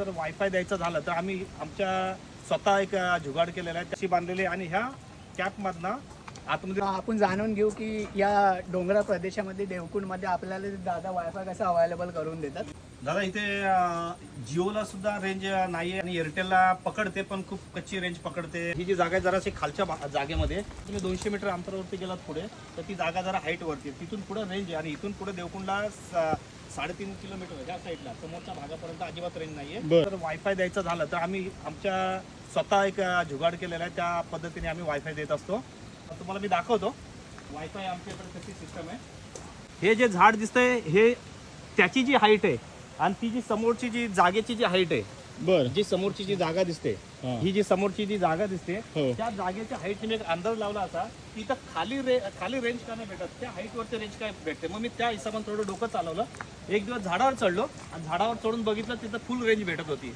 जर वायफाय द्यायचं झालं तर आम्ही आमच्या स्वतः एक जुगाड केलेला आहे, त्याची बांधलेली आणि ह्या कॅपमधनं आतमध्ये आपण जाणून घेऊ की या डोंगराळ प्रदेशामध्ये देवकुंडमध्ये आपल्याला दादा वायफाय कसं अवेलेबल करून देतात. दादा इथे जिओला सुद्धा रेंज नाही आणि एअरटेलला पकडते पण खूप कच्ची रेंज पकडते. ही जी जागा आहे जराशी खालच्या जागेमध्ये, तुम्ही 200 मीटर अंतरावरती गेलात पुढे तर ती जागा जरा हाईट वरती आहे. तिथून पुढे रेंज आहे आणि इथून पुढे देवकुंडला 3.5 किलोमीटर ह्या साईडला समोरच्या भागापर्यंत अजिबात रेंज नाहीये. तर वायफाय द्यायचं झालं तर आम्ही आमच्या स्वतः एक जुगाड केलेला आहे, त्या पद्धतीने आम्ही वायफाय देत असतो. तुम्हाला मी दाखवतो वायफाय आमच्याकडे कशी सिस्टम आहे. हे जे झाड दिसतंय हे त्याची जी हाईट आहे आणि ती जी समोरची जी जागेची जी हाईट आहे, बर जी समोरची जी जागा दिसते, ही जी समोरची जी जागा दिसते हो. त्या जागेच्या हाईट मी एक अंदाज लावला असा की इथं खाली रेंज का नाही भेटत, त्या हाईट वरती रेंज काय भेटते. मग मी त्या हिशोबाने थोडं डोकं चालवलं. एक दिवस झाडावर चढलो आणि झाडावर चढून बघितलं तिथं फुल रेंज भेटत होती.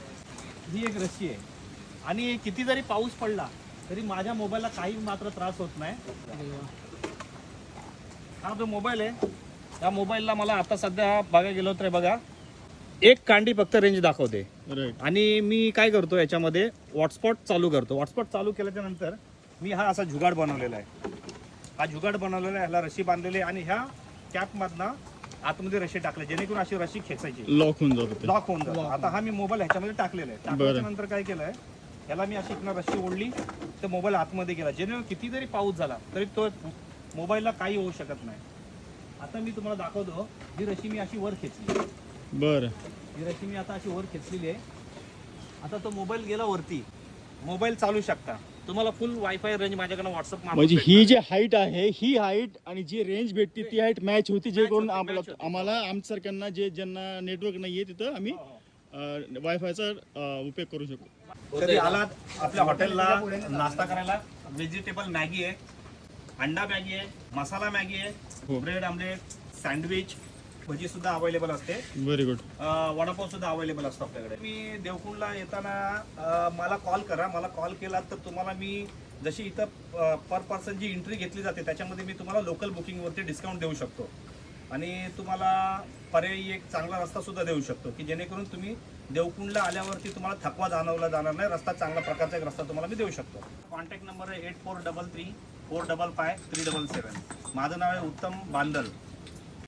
ही एक रस्सी आहे आणि किती जरी पाऊस पडला तरी माझ्या मोबाईलला काही मात्र त्रास होत नाही. हा जो मोबाईल आहे त्या मोबाईलला मला आता सध्या बघायला गेलो तर बघा एक कांडी फक्त रेंज दाखवते. राईट. आणि मी काय करतो याच्यामध्ये हॉटस्पॉट चालू करतो. हॉटस्पॉट चालू केल्याच्या नंतर मी हा असा जुगाड बनवलेला आहे. हा जुगाड बनवलेला आहे, ह्याला रशी बांधलेली आहे आणि ह्या कॅपमधनं आतमध्ये रशी टाकले जेणेकरून अशी रशी खेचायची, लॉक होऊन जातो. लॉक होऊन जातो. आता हा मी मोबाईल ह्याच्यामध्ये टाकलेला आहे. टाकल्याच्या नंतर काय केलंय, ह्याला मी अशी इकडनं रशी ओढली तर मोबाईल आतमध्ये गेला. जेणेकरून किती जरी पाऊस झाला तरी तो मोबाईलला काही होऊ शकत नाही. आता मी तुम्हाला दाखवतो, ही रशी मी अशी वर खेचली. बर ही रशी मी आता अशी वर खेचलेली आहे. आता तो मोबाईल गेला वरती, मोबाईल चालू शकता. तुम्हाला फुल वायफाय रेंज माझ्याकडे व्हॉट्सअप म्हणजे ही जी हाईट आहे ही हाईट आणि जी रेंज भेटते ती हाईट मॅच होती, जे करून आम्हाला आमच्यासारख्यांना ज्यांना नेटवर्क नाहीये तिथं आम्ही वायफायचा उपयोग करू शकतो. कधी आलात आपल्या हॉटेलला नाश्ता करायला, व्हेजिटेबल मॅगी आहे, अंडा मॅगी आहे, मसाला मॅगी आहे, हो. ब्रेड आमलेट, सँडविच, भजी सुद्धा अवेलेबल असते. Very good. वडापाव सुद्धा अवेलेबल असतो आपल्याकडे. मी देवकुंडला येताना मला कॉल करा. मला कॉल केला तर तुम्हाला मी जशी इथं पर पर्सन जी एंट्री घेतली जाते त्याच्यामध्ये मी तुम्हाला लोकल बुकिंगवरती डिस्काउंट देऊ शकतो आणि तुम्हाला पर्यायी एक चांगला रस्ता सुद्धा देऊ शकतो की जेणेकरून तुम्ही देवकुंडला आल्यावरती तुम्हाला थकवा जाणवला जाणार नाही. रस्ता चांगला प्रकारचा एक रस्ता तुम्हाला मी देऊ शकतो. कॉन्टॅक्ट नंबर आहे 8433 455 377. माझं नाव आहे उत्तम बांदल.